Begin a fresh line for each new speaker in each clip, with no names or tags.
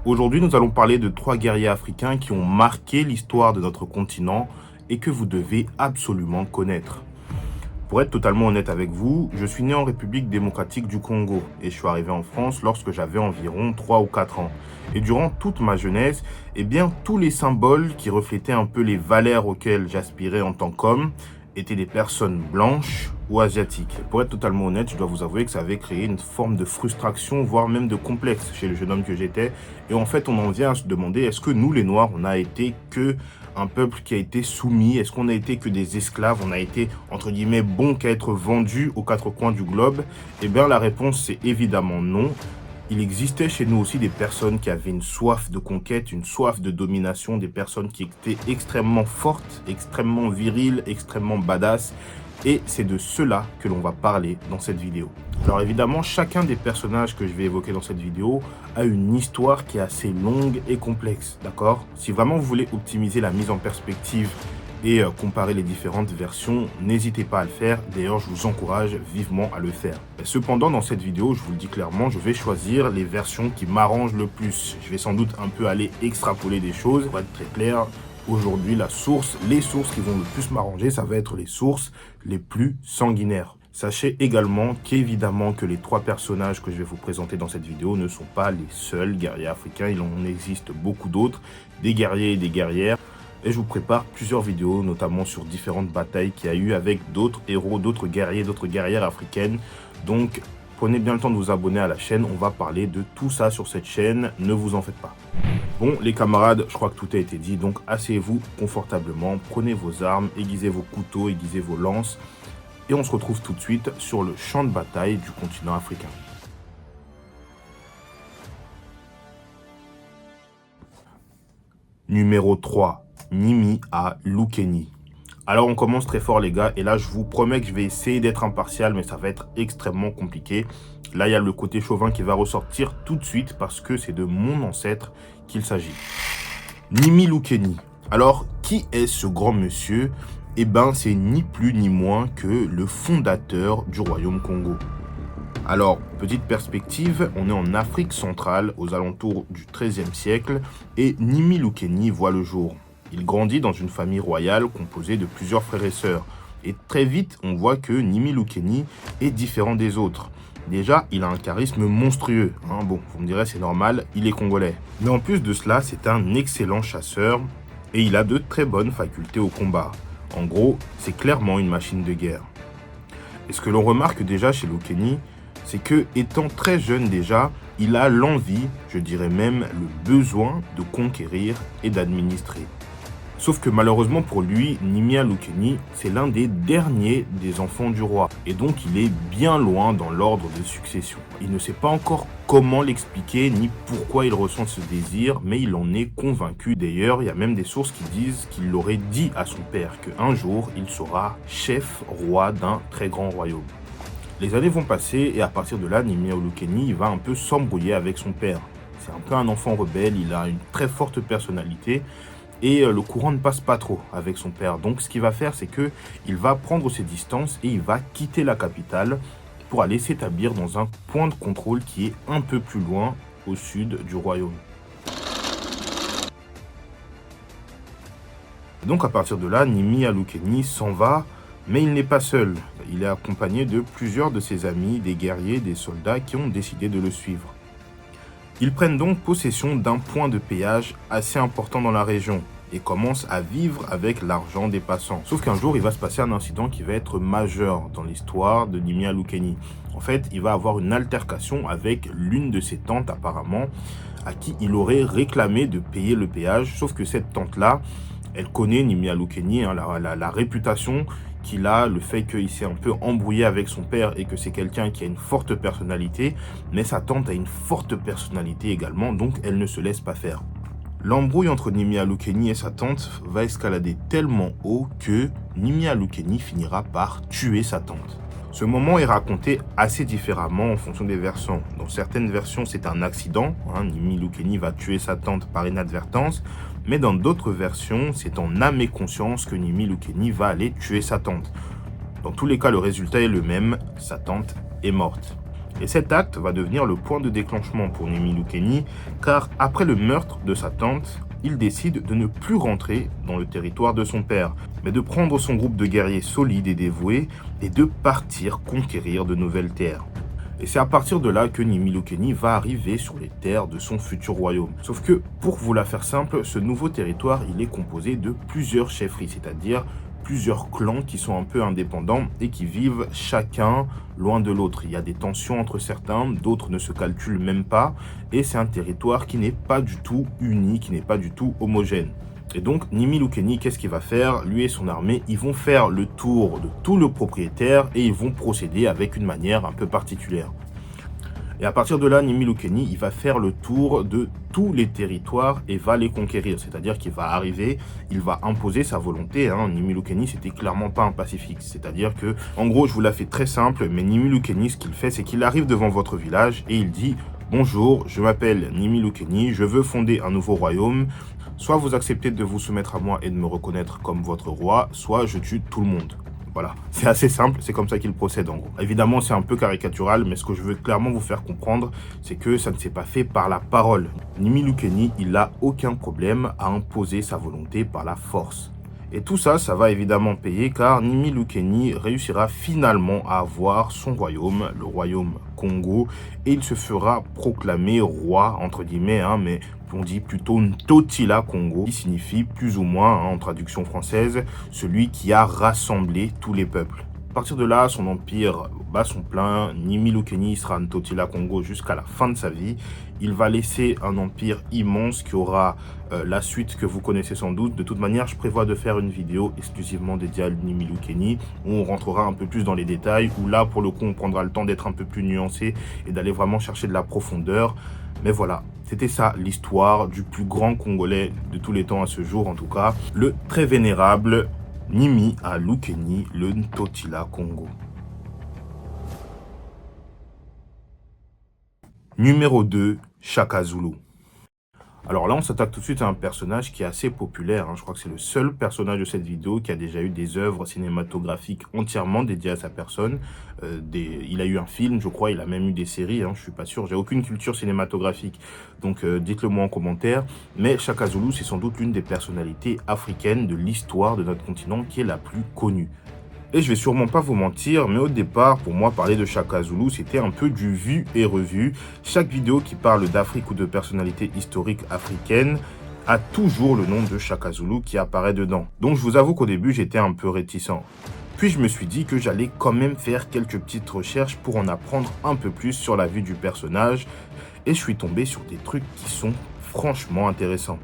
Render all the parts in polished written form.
Aujourd'hui, nous allons parler de 3 guerriers africains qui ont marqué l'histoire de notre continent et que vous devez absolument connaître. Pour être totalement honnête avec vous, je suis né en République démocratique du Congo et je suis arrivé en France lorsque j'avais environ 3 ou 4 ans. Et durant toute ma jeunesse, tous les symboles qui reflétaient un peu les valeurs auxquelles j'aspirais en tant qu'homme étaient des personnes blanches ou asiatiques. Pour être totalement honnête, je dois vous avouer que ça avait créé une forme de frustration, voire même de complexe chez le jeune homme que j'étais. Et en fait, on en vient à se demander, est-ce que nous, les Noirs, on a été que un peuple qui a été soumis? Est-ce qu'on a été que des esclaves? On a été, entre guillemets, bons qu'à être vendus aux quatre coins du globe? Eh bien, la réponse, c'est évidemment non. Il existait chez nous aussi des personnes qui avaient une soif de conquête, une soif de domination, des personnes qui étaient extrêmement fortes, extrêmement viriles, extrêmement badass. Et c'est de cela que l'on va parler dans cette vidéo. Alors évidemment, chacun des personnages que je vais évoquer dans cette vidéo a une histoire qui est assez longue et complexe, d'accord? Si vraiment vous voulez optimiser la mise en perspective et comparer les différentes versions, n'hésitez pas à le faire. D'ailleurs, je vous encourage vivement à le faire. Cependant, dans cette vidéo, je vous le dis clairement, je vais choisir les versions qui m'arrangent le plus. Je vais sans doute un peu aller extrapoler des choses. Pour être très clair, aujourd'hui, les sources qui vont le plus m'arranger, ça va être les sources les plus sanguinaires. Sachez également qu'évidemment que les 3 personnages que je vais vous présenter dans cette vidéo ne sont pas les seuls guerriers africains. Il en existe beaucoup d'autres, des guerriers et des guerrières. Et je vous prépare plusieurs vidéos, notamment sur différentes batailles qu'il y a eu avec d'autres héros, d'autres guerriers, d'autres guerrières africaines. Donc, prenez bien le temps de vous abonner à la chaîne. On va parler de tout ça sur cette chaîne. Ne vous en faites pas. Bon, les camarades, je crois que tout a été dit. Donc, asseyez-vous confortablement. Prenez vos armes, aiguisez vos couteaux, aiguisez vos lances. Et on se retrouve tout de suite sur le champ de bataille du continent africain. Numéro 3. Nimi à Lukeni. Alors on commence très fort les gars, et là je vous promets que je vais essayer d'être impartial, mais ça va être extrêmement compliqué. Là il y a le côté chauvin qui va ressortir tout de suite parce que c'est de mon ancêtre qu'il s'agit. Nimi Lukeni. Alors qui est ce grand monsieur? Eh ben c'est ni plus ni moins que le fondateur du royaume Congo. Alors, petite perspective, on est en Afrique centrale aux alentours du XIIIe siècle et Nimi Lukeni voit le jour. Il grandit dans une famille royale composée de plusieurs frères et sœurs. Et très vite, on voit que Nimi Lukeni est différent des autres. Déjà, il a un charisme monstrueux. Bon, vous me direz, c'est normal, il est congolais. Mais en plus de cela, c'est un excellent chasseur et il a de très bonnes facultés au combat. En gros, c'est clairement une machine de guerre. Et ce que l'on remarque déjà chez Lukeni, c'est que, étant très jeune déjà, il a l'envie, je dirais même le besoin de conquérir et d'administrer. Sauf que malheureusement pour lui, Nimi Lukeni, c'est l'un des derniers des enfants du roi. Et donc il est bien loin dans l'ordre de succession. Il ne sait pas encore comment l'expliquer ni pourquoi il ressent ce désir, mais il en est convaincu. D'ailleurs, il y a même des sources qui disent qu'il l'aurait dit à son père qu'un jour, il sera chef roi d'un très grand royaume. Les années vont passer et à partir de là, Nimi Lukeni va un peu s'embrouiller avec son père. C'est un peu un enfant rebelle, il a une très forte personnalité et le courant ne passe pas trop avec son père. Donc ce qu'il va faire, c'est qu'il va prendre ses distances et il va quitter la capitale pour aller s'établir dans un point de contrôle qui est un peu plus loin au sud du royaume. Donc à partir de là, Nimi Lukeni s'en va. Mais il n'est pas seul, il est accompagné de plusieurs de ses amis, des guerriers, des soldats qui ont décidé de le suivre. Ils prennent donc possession d'un point de péage assez important dans la région et commencent à vivre avec l'argent des passants. Sauf qu'un jour, il va se passer un incident qui va être majeur dans l'histoire de Nimi Lukeni. En fait, il va avoir une altercation avec l'une de ses tantes apparemment, à qui il aurait réclamé de payer le péage, sauf que cette tante-là, elle connaît Nimi Lukeni, la réputation qu'il a, le fait qu'il s'est un peu embrouillé avec son père et que c'est quelqu'un qui a une forte personnalité, mais sa tante a une forte personnalité également, donc elle ne se laisse pas faire. L'embrouille entre Nimi Lukeni et sa tante va escalader tellement haut que Nimi Lukeni finira par tuer sa tante. Ce moment est raconté assez différemment en fonction des versions. Dans certaines versions, c'est un accident. Nimi Lukeni va tuer sa tante par inadvertance. Mais dans d'autres versions, c'est en âme et conscience que Nimi Lukeni va aller tuer sa tante. Dans tous les cas, le résultat est le même. Sa tante est morte. Et cet acte va devenir le point de déclenchement pour Nimi Lukeni, car après le meurtre de sa tante, il décide de ne plus rentrer dans le territoire de son père, mais de prendre son groupe de guerriers solides et dévoués et de partir conquérir de nouvelles terres. Et c'est à partir de là que Nimi Lukeni va arriver sur les terres de son futur royaume. Sauf que, pour vous la faire simple, ce nouveau territoire, il est composé de plusieurs chefferies, c'est-à-dire plusieurs clans qui sont un peu indépendants et qui vivent chacun loin de l'autre. Il y a des tensions entre certains, d'autres ne se calculent même pas, et c'est un territoire qui n'est pas du tout uni, qui n'est pas du tout homogène. Et donc, Nimi Lukeni, qu'est-ce qu'il va faire? Lui et son armée, ils vont faire le tour de tout le propriétaire et ils vont procéder avec une manière un peu particulière. Et à partir de là, Nimi Lukeni, il va faire le tour de tous les territoires et va les conquérir. C'est-à-dire qu'il va arriver, il va imposer sa volonté. Nimi Lukeni, c'était clairement pas un pacifique. C'est-à-dire que, en gros, je vous la fais très simple, mais Nimi Lukeni, ce qu'il fait, c'est qu'il arrive devant votre village et il dit « Bonjour, je m'appelle Nimi Lukeni, je veux fonder un nouveau royaume. Soit vous acceptez de vous soumettre à moi et de me reconnaître comme votre roi, soit je tue tout le monde. » Voilà, c'est assez simple, c'est comme ça qu'il procède en gros. Évidemment, c'est un peu caricatural, mais ce que je veux clairement vous faire comprendre, c'est que ça ne s'est pas fait par la parole. Nimi Lukeni, il n'a aucun problème à imposer sa volonté par la force. Et tout ça, ça va évidemment payer car Nimi Lukeni réussira finalement à avoir son royaume, le royaume Congo, et il se fera proclamer roi, entre guillemets, mais on dit plutôt Ntotila Congo, qui signifie plus ou moins, en traduction française, celui qui a rassemblé tous les peuples. À partir de là, son empire bat son plein. Nimi Lukeni sera Ntotila Congo jusqu'à la fin de sa vie. Il va laisser un empire immense qui aura la suite que vous connaissez sans doute. De toute manière, je prévois de faire une vidéo exclusivement dédiée à Nimi Lukeni où on rentrera un peu plus dans les détails, où là, pour le coup, on prendra le temps d'être un peu plus nuancé et d'aller vraiment chercher de la profondeur. Mais voilà, c'était ça l'histoire du plus grand Congolais de tous les temps à ce jour en tout cas, le très vénérable Nimi Lukeni, le Ntotila Congo. Numéro 2, Shaka Zulu. Alors là, on s'attaque tout de suite à un personnage qui est assez populaire. Je crois que c'est le seul personnage de cette vidéo qui a déjà eu des œuvres cinématographiques entièrement dédiées à sa personne. Il a eu un film, je crois, il a même eu des séries, je suis pas sûr. J'ai aucune culture cinématographique, donc dites-le moi en commentaire. Mais Shaka Zulu, c'est sans doute l'une des personnalités africaines de l'histoire de notre continent qui est la plus connue. Et je vais sûrement pas vous mentir, mais au départ, pour moi, parler de Shaka Zulu, c'était un peu du vu et revu. Chaque vidéo qui parle d'Afrique ou de personnalités historiques africaines a toujours le nom de Shaka Zulu qui apparaît dedans. Donc je vous avoue qu'au début, j'étais un peu réticent. Puis je me suis dit que j'allais quand même faire quelques petites recherches pour en apprendre un peu plus sur la vie du personnage. Et je suis tombé sur des trucs qui sont franchement intéressants.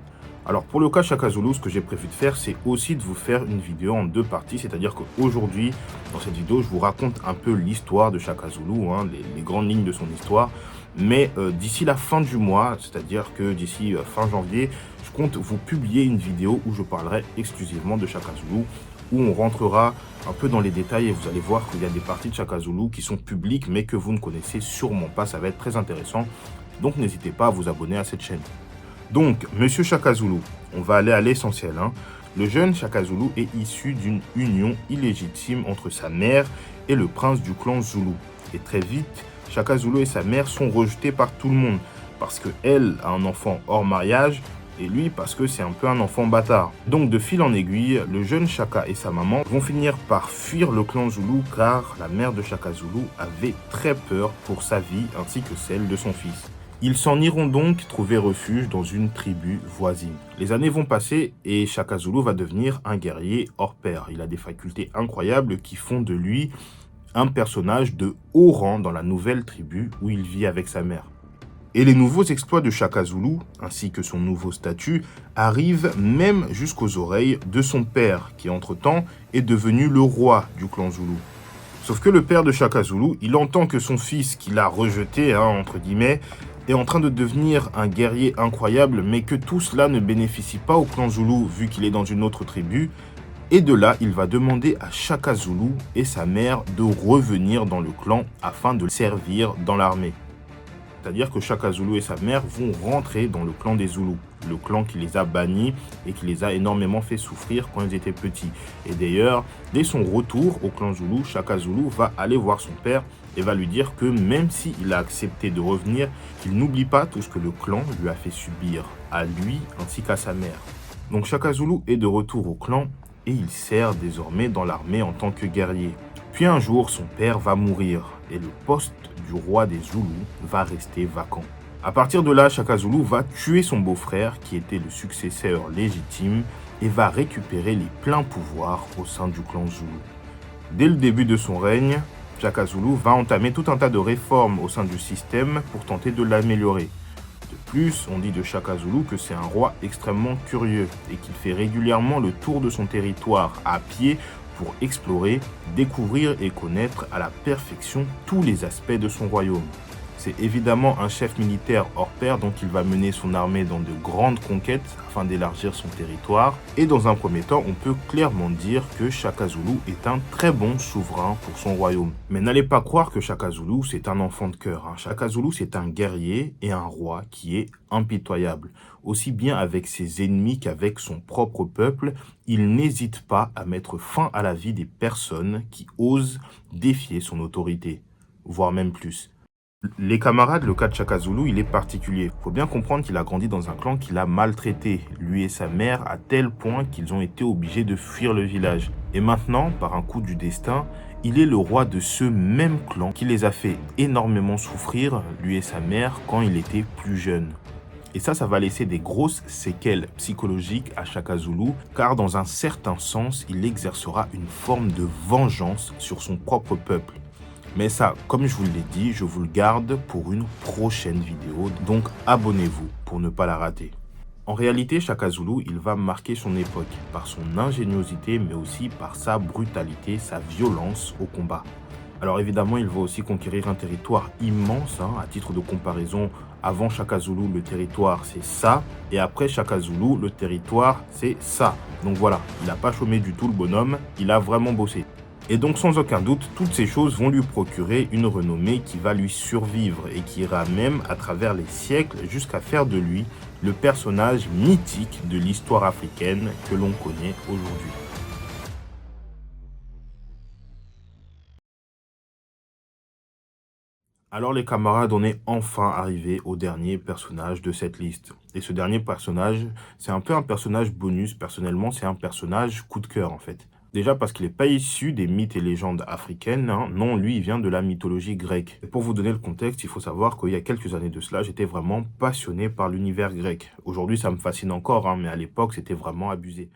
Alors pour le cas Shaka Zulu, ce que j'ai prévu de faire, c'est aussi de vous faire une vidéo en deux parties. C'est-à-dire qu'aujourd'hui, dans cette vidéo, je vous raconte un peu l'histoire de Shaka Zulu, les grandes lignes de son histoire. Mais d'ici la fin du mois, c'est-à-dire que d'ici fin janvier, je compte vous publier une vidéo où je parlerai exclusivement de Shaka Zulu, où on rentrera un peu dans les détails et vous allez voir qu'il y a des parties de Shaka Zulu qui sont publiques mais que vous ne connaissez sûrement pas. Ça va être très intéressant. Donc n'hésitez pas à vous abonner à cette chaîne. Donc, Monsieur Shaka Zulu, on va aller à l'essentiel. Le jeune Shaka Zulu est issu d'une union illégitime entre sa mère et le prince du clan Zulu. Et très vite, Shaka Zulu et sa mère sont rejetés par tout le monde parce qu'elle a un enfant hors mariage et lui parce que c'est un peu un enfant bâtard. Donc, de fil en aiguille, le jeune Shaka et sa maman vont finir par fuir le clan Zulu car la mère de Shaka Zulu avait très peur pour sa vie ainsi que celle de son fils. Ils s'en iront donc trouver refuge dans une tribu voisine. Les années vont passer et Shaka Zulu va devenir un guerrier hors pair. Il a des facultés incroyables qui font de lui un personnage de haut rang dans la nouvelle tribu où il vit avec sa mère. Et les nouveaux exploits de Shaka Zulu, ainsi que son nouveau statut, arrivent même jusqu'aux oreilles de son père, qui entre-temps est devenu le roi du clan Zulu. Sauf que le père de Shaka Zulu, il entend que son fils, qu'il a rejeté, entre guillemets, est en train de devenir un guerrier incroyable, mais que tout cela ne bénéficie pas au clan Zulu, vu qu'il est dans une autre tribu. Et de là, il va demander à Shaka Zulu et sa mère de revenir dans le clan afin de le servir dans l'armée. C'est-à-dire que Shaka Zulu et sa mère vont rentrer dans le clan des Zoulous, le clan qui les a bannis et qui les a énormément fait souffrir quand ils étaient petits. Et d'ailleurs, dès son retour au clan Zoulou, Shaka Zulu va aller voir son père et va lui dire que même s'il a accepté de revenir, qu'il n'oublie pas tout ce que le clan lui a fait subir, à lui ainsi qu'à sa mère. Donc Shaka Zulu est de retour au clan et il sert désormais dans l'armée en tant que guerrier. Puis un jour, son père va mourir et le poste du roi des Zoulous va rester vacant. À partir de là, Shaka Zulu va tuer son beau-frère qui était le successeur légitime et va récupérer les pleins pouvoirs au sein du clan Zoulou. Dès le début de son règne, Shaka Zulu va entamer tout un tas de réformes au sein du système pour tenter de l'améliorer. De plus, on dit de Shaka Zulu que c'est un roi extrêmement curieux et qu'il fait régulièrement le tour de son territoire à pied pour explorer, découvrir et connaître à la perfection tous les aspects de son royaume. C'est évidemment un chef militaire hors pair, donc il va mener son armée dans de grandes conquêtes afin d'élargir son territoire. Et dans un premier temps, on peut clairement dire que Shaka Zulu est un très bon souverain pour son royaume. Mais n'allez pas croire que Shaka Zulu c'est un enfant de cœur. Shaka Zulu c'est un guerrier et un roi qui est impitoyable. Aussi bien avec ses ennemis qu'avec son propre peuple, il n'hésite pas à mettre fin à la vie des personnes qui osent défier son autorité, voire même plus. Les camarades, le cas de Shaka Zulu, il est particulier. Faut bien comprendre qu'il a grandi dans un clan qui l'a maltraité, lui et sa mère, à tel point qu'ils ont été obligés de fuir le village. Et maintenant, par un coup du destin, il est le roi de ce même clan qui les a fait énormément souffrir, lui et sa mère, quand il était plus jeune. Et ça va laisser des grosses séquelles psychologiques à Shaka Zulu, car dans un certain sens, il exercera une forme de vengeance sur son propre peuple. Mais ça, comme je vous l'ai dit, je vous le garde pour une prochaine vidéo, donc abonnez-vous pour ne pas la rater. En réalité, Shaka Zulu, il va marquer son époque par son ingéniosité, mais aussi par sa brutalité, sa violence au combat. Alors évidemment, il va aussi conquérir un territoire immense, à titre de comparaison. Avant Shaka Zulu, le territoire c'est ça, et après Shaka Zulu, le territoire c'est ça. Donc voilà, il n'a pas chômé du tout le bonhomme, il a vraiment bossé. Et donc sans aucun doute, toutes ces choses vont lui procurer une renommée qui va lui survivre et qui ira même à travers les siècles jusqu'à faire de lui le personnage mythique de l'histoire africaine que l'on connaît aujourd'hui. Alors les camarades, on est enfin arrivé au dernier personnage de cette liste. Et ce dernier personnage, c'est un peu un personnage bonus. Personnellement, c'est un personnage coup de cœur en fait. Déjà parce qu'il n'est pas issu des mythes et légendes africaines, non, lui il vient de la mythologie grecque. Et pour vous donner le contexte, il faut savoir qu'il y a quelques années de cela, j'étais vraiment passionné par l'univers grec. Aujourd'hui ça me fascine encore, mais à l'époque c'était vraiment abusé.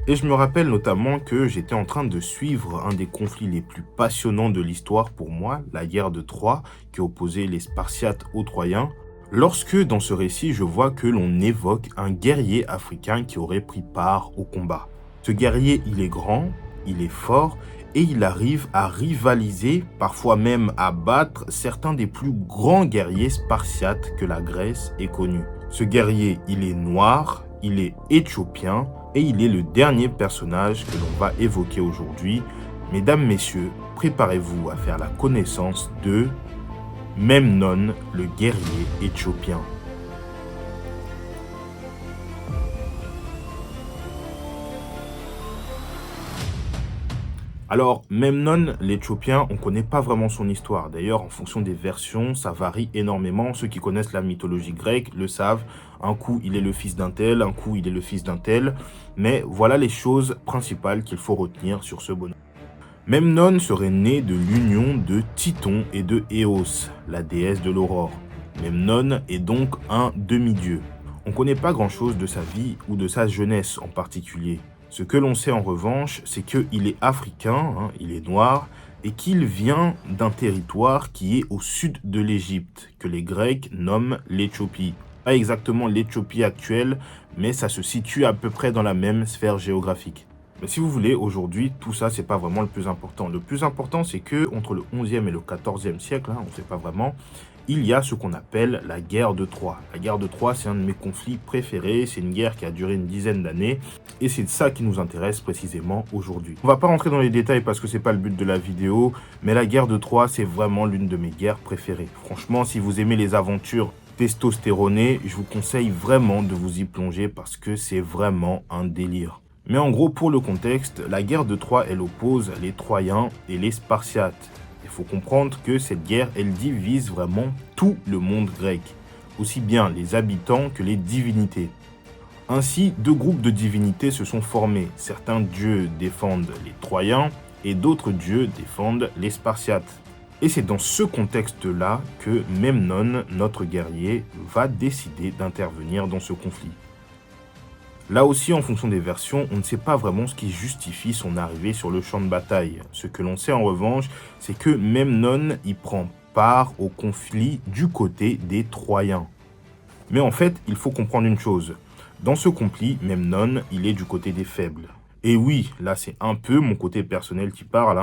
Et je me rappelle notamment que j'étais en train de suivre un des conflits les plus passionnants de l'histoire pour moi, la guerre de Troie, qui opposait les Spartiates aux Troyens, lorsque dans ce récit je vois que l'on évoque un guerrier africain qui aurait pris part au combat. Ce guerrier, il est grand, il est fort et il arrive à rivaliser, parfois même à battre certains des plus grands guerriers spartiates que la Grèce ait connus. Ce guerrier, il est noir, il est éthiopien et il est le dernier personnage que l'on va évoquer aujourd'hui. Mesdames, messieurs, préparez-vous à faire la connaissance de Memnon, le guerrier éthiopien. Alors, Memnon, l'Éthiopien, on ne connaît pas vraiment son histoire. D'ailleurs, en fonction des versions, ça varie énormément. Ceux qui connaissent la mythologie grecque le savent. Un coup, il est le fils d'un tel, un coup, il est le fils d'un tel. Mais voilà les choses principales qu'il faut retenir sur ce bonhomme. Memnon serait né de l'union de Titon et de Éos, la déesse de l'aurore. Memnon est donc un demi-dieu. On ne connaît pas grand-chose de sa vie ou de sa jeunesse en particulier. Ce que l'on sait en revanche, c'est qu'il est africain, il est noir, et qu'il vient d'un territoire qui est au sud de l'Égypte, que les Grecs nomment l'Éthiopie. Pas exactement l'Éthiopie actuelle, mais ça se situe à peu près dans la même sphère géographique. Mais si vous voulez, aujourd'hui, tout ça, c'est pas vraiment le plus important. Le plus important, c'est que entre le 11e et le 14e siècle, on ne sait pas vraiment, il y a ce qu'on appelle la guerre de Troie. La guerre de Troie, c'est un de mes conflits préférés. C'est une guerre qui a duré une dizaine d'années. Et c'est ça qui nous intéresse précisément aujourd'hui. On va pas rentrer dans les détails parce que c'est pas le but de la vidéo. Mais la guerre de Troie, c'est vraiment l'une de mes guerres préférées. Franchement, si vous aimez les aventures testostéronées, je vous conseille vraiment de vous y plonger parce que c'est vraiment un délire. Mais en gros, pour le contexte, la guerre de Troie, elle oppose les Troyens et les Spartiates. Il faut comprendre que cette guerre, elle divise vraiment tout le monde grec, aussi bien les habitants que les divinités. Ainsi, deux groupes de divinités se sont formés. Certains dieux défendent les Troyens et d'autres dieux défendent les Spartiates. Et c'est dans ce contexte-là que Memnon, notre guerrier, va décider d'intervenir dans ce conflit. Là aussi, en fonction des versions, on ne sait pas vraiment ce qui justifie son arrivée sur le champ de bataille. Ce que l'on sait en revanche, c'est que Memnon y prend part au conflit du côté des Troyens. Mais en fait, il faut comprendre une chose. Dans ce conflit, Memnon, il est du côté des faibles. Et oui, là c'est un peu mon côté personnel qui parle,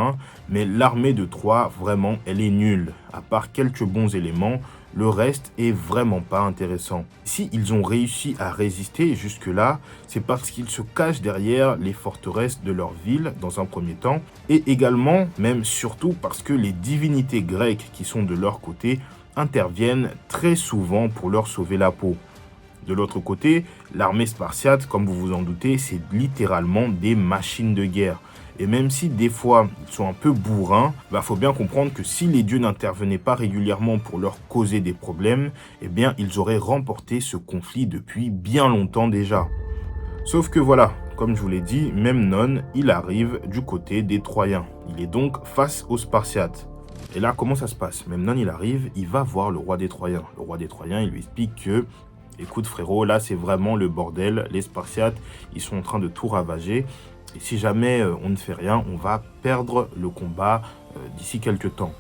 mais l'armée de Troie, vraiment, elle est nulle. À part quelques bons éléments, le reste est vraiment pas intéressant. Si ils ont réussi à résister jusque-là, c'est parce qu'ils se cachent derrière les forteresses de leur ville dans un premier temps, et également, même surtout parce que les divinités grecques qui sont de leur côté interviennent très souvent pour leur sauver la peau. De l'autre côté, l'armée spartiate, comme vous vous en doutez, c'est littéralement des machines de guerre. Et même si des fois ils sont un peu bourrins, faut bien comprendre que si les dieux n'intervenaient pas régulièrement pour leur causer des problèmes, eh bien ils auraient remporté ce conflit depuis bien longtemps déjà. Sauf que voilà, comme je vous l'ai dit, Memnon, il arrive du côté des Troyens. Il est donc face aux Spartiates. Et là, comment ça se passe? Memnon, il arrive, il va voir le roi des Troyens. Le roi des Troyens, il lui explique que écoute frérot, là c'est vraiment le bordel, les Spartiates, ils sont en train de tout ravager. Et si jamais on ne fait rien, on va perdre le combat d'ici quelques temps.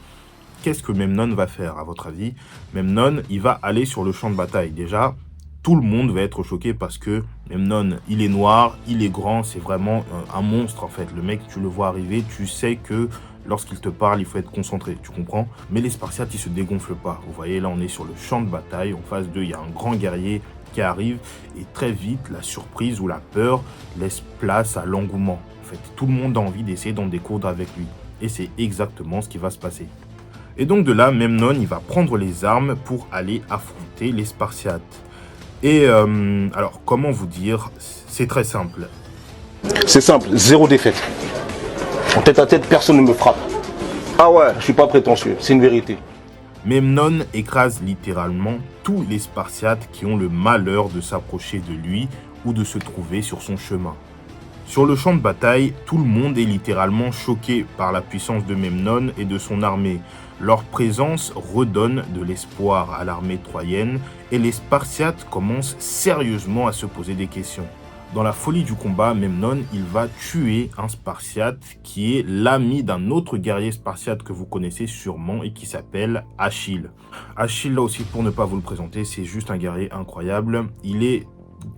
Qu'est-ce que Memnon va faire à votre avis? Memnon, il va aller sur le champ de bataille. Déjà, tout le monde va être choqué parce que Memnon, il est noir, il est grand, c'est vraiment un monstre en fait. Le mec, tu le vois arriver, tu sais que lorsqu'il te parle, il faut être concentré, tu comprends? Mais les Spartiates, ils se dégonflent pas. Vous voyez, là, on est sur le champ de bataille. En face d'eux, il y a un grand guerrier qui arrive. Et très vite, la surprise ou la peur laisse place à l'engouement. En fait, tout le monde a envie d'essayer d'en découdre avec lui. Et c'est exactement ce qui va se passer. Et donc de là, Memnon, il va prendre les armes pour aller affronter les Spartiates. Et alors, comment vous dire? C'est très simple.
C'est simple, 0 défaite. En tête à tête, personne ne me frappe. Ah ouais, je suis pas prétentieux, c'est une vérité.
Memnon écrase littéralement tous les Spartiates qui ont le malheur de s'approcher de lui ou de se trouver sur son chemin. Sur le champ de bataille, tout le monde est littéralement choqué par la puissance de Memnon et de son armée. Leur présence redonne de l'espoir à l'armée troyenne et les Spartiates commencent sérieusement à se poser des questions. Dans la folie du combat, Memnon, il va tuer un Spartiate qui est l'ami d'un autre guerrier spartiate que vous connaissez sûrement et qui s'appelle Achille. Achille, là aussi, pour ne pas vous le présenter, c'est juste un guerrier incroyable. Il est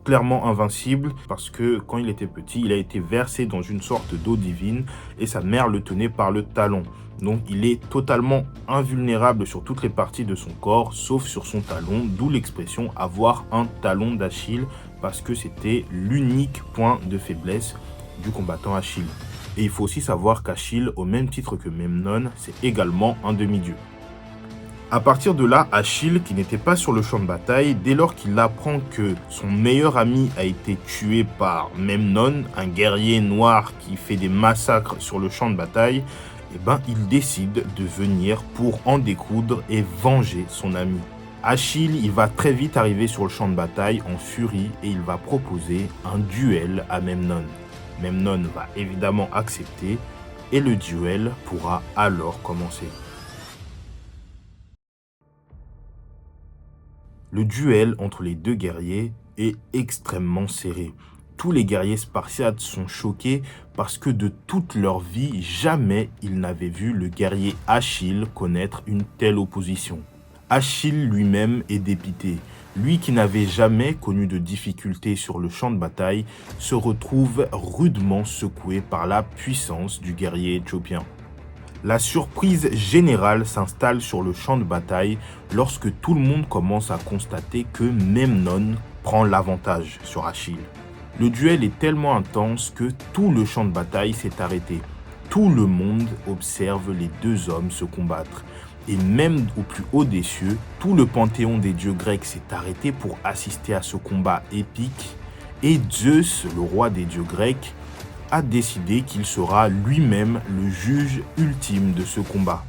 clairement invincible parce que quand il était petit, il a été versé dans une sorte d'eau divine et sa mère le tenait par le talon. Donc il est totalement invulnérable sur toutes les parties de son corps, sauf sur son talon, d'où l'expression avoir un talon d'Achille, parce que c'était l'unique point de faiblesse du combattant Achille. Et il faut aussi savoir qu'Achille, au même titre que Memnon, c'est également un demi-dieu. À partir de là, Achille, qui n'était pas sur le champ de bataille, dès lors qu'il apprend que son meilleur ami a été tué par Memnon, un guerrier noir qui fait des massacres sur le champ de bataille, il décide de venir pour en découdre et venger son ami. Achille, il va très vite arriver sur le champ de bataille en furie et il va proposer un duel à Memnon. Memnon va évidemment accepter et le duel pourra alors commencer. Le duel entre les deux guerriers est extrêmement serré. Tous les guerriers spartiates sont choqués parce que de toute leur vie, jamais ils n'avaient vu le guerrier Achille connaître une telle opposition. Achille lui-même est dépité. Lui qui n'avait jamais connu de difficultés sur le champ de bataille se retrouve rudement secoué par la puissance du guerrier éthiopien. La surprise générale s'installe sur le champ de bataille lorsque tout le monde commence à constater que Memnon prend l'avantage sur Achille. Le duel est tellement intense que tout le champ de bataille s'est arrêté. Tout le monde observe les deux hommes se combattre. Et même au plus haut des cieux, tout le panthéon des dieux grecs s'est arrêté pour assister à ce combat épique. Et Zeus, le roi des dieux grecs, a décidé qu'il sera lui-même le juge ultime de ce combat.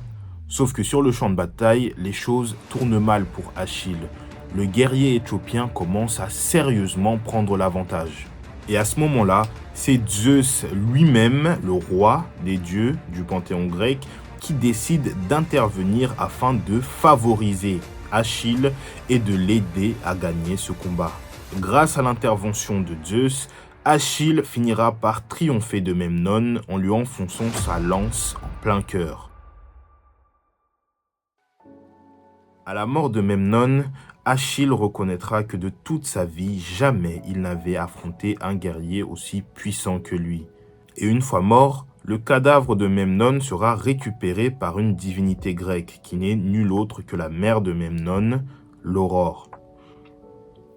Sauf que sur le champ de bataille, les choses tournent mal pour Achille. Le guerrier éthiopien commence à sérieusement prendre l'avantage. Et à ce moment-là, c'est Zeus lui-même, le roi des dieux du panthéon grec, qui décide d'intervenir afin de favoriser Achille et de l'aider à gagner ce combat. Grâce à l'intervention de Zeus, Achille finira par triompher de Memnon en lui enfonçant sa lance en plein cœur. À la mort de Memnon, Achille reconnaîtra que de toute sa vie, jamais il n'avait affronté un guerrier aussi puissant que lui. Et une fois mort, le cadavre de Memnon sera récupéré par une divinité grecque qui n'est nulle autre que la mère de Memnon, l'Aurore.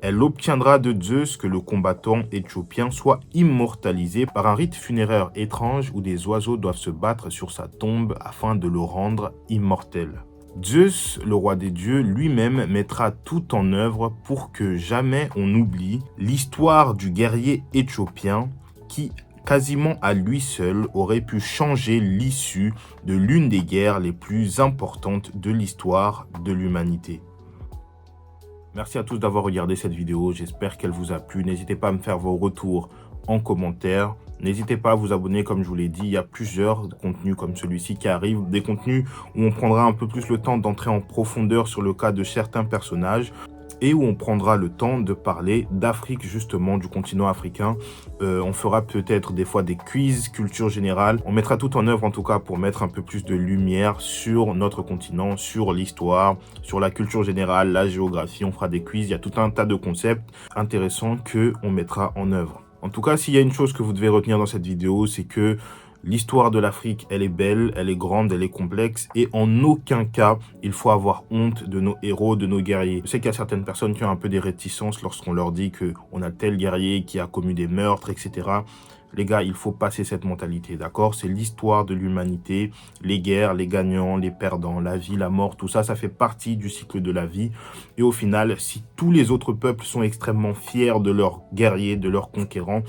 Elle obtiendra de Zeus que le combattant éthiopien soit immortalisé par un rite funéraire étrange où des oiseaux doivent se battre sur sa tombe afin de le rendre immortel. Zeus, le roi des dieux, lui-même mettra tout en œuvre pour que jamais on oublie l'histoire du guerrier éthiopien qui, quasiment à lui seul, aurait pu changer l'issue de l'une des guerres les plus importantes de l'histoire de l'humanité. Merci à tous d'avoir regardé cette vidéo, j'espère qu'elle vous a plu. N'hésitez pas à me faire vos retours en commentaire. N'hésitez pas à vous abonner, comme je vous l'ai dit, il y a plusieurs contenus comme celui-ci qui arrivent, des contenus où on prendra un peu plus le temps d'entrer en profondeur sur le cas de certains personnages et où on prendra le temps de parler d'Afrique, justement, du continent africain. On fera peut-être des fois des quiz, culture générale. On mettra tout en œuvre, en tout cas, pour mettre un peu plus de lumière sur notre continent, sur l'histoire, sur la culture générale, la géographie. On fera des quiz, il y a tout un tas de concepts intéressants qu'on mettra en œuvre. En tout cas, s'il y a une chose que vous devez retenir dans cette vidéo, c'est que l'histoire de l'Afrique, elle est belle, elle est grande, elle est complexe et en aucun cas, il faut avoir honte de nos héros, de nos guerriers. Je sais qu'il y a certaines personnes qui ont un peu des réticences lorsqu'on leur dit qu'on a tel guerrier qui a commis des meurtres, etc. Les gars, il faut passer cette mentalité, d'accord? C'est l'histoire de l'humanité, les guerres, les gagnants, les perdants, la vie, la mort, tout ça, ça fait partie du cycle de la vie. Et au final, si tous les autres peuples sont extrêmement fiers de leurs guerriers, de leurs conquérants,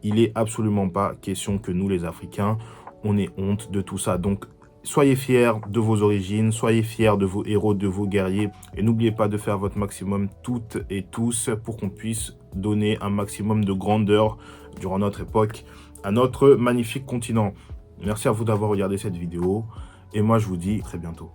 il n'est absolument pas question que nous, les Africains, on ait honte de tout ça. Donc, soyez fiers de vos origines, soyez fiers de vos héros, de vos guerriers. Et n'oubliez pas de faire votre maximum, toutes et tous, pour qu'on puisse donner un maximum de grandeur durant notre époque à notre magnifique continent. Merci à vous d'avoir regardé cette vidéo. Et moi, je vous dis à très bientôt.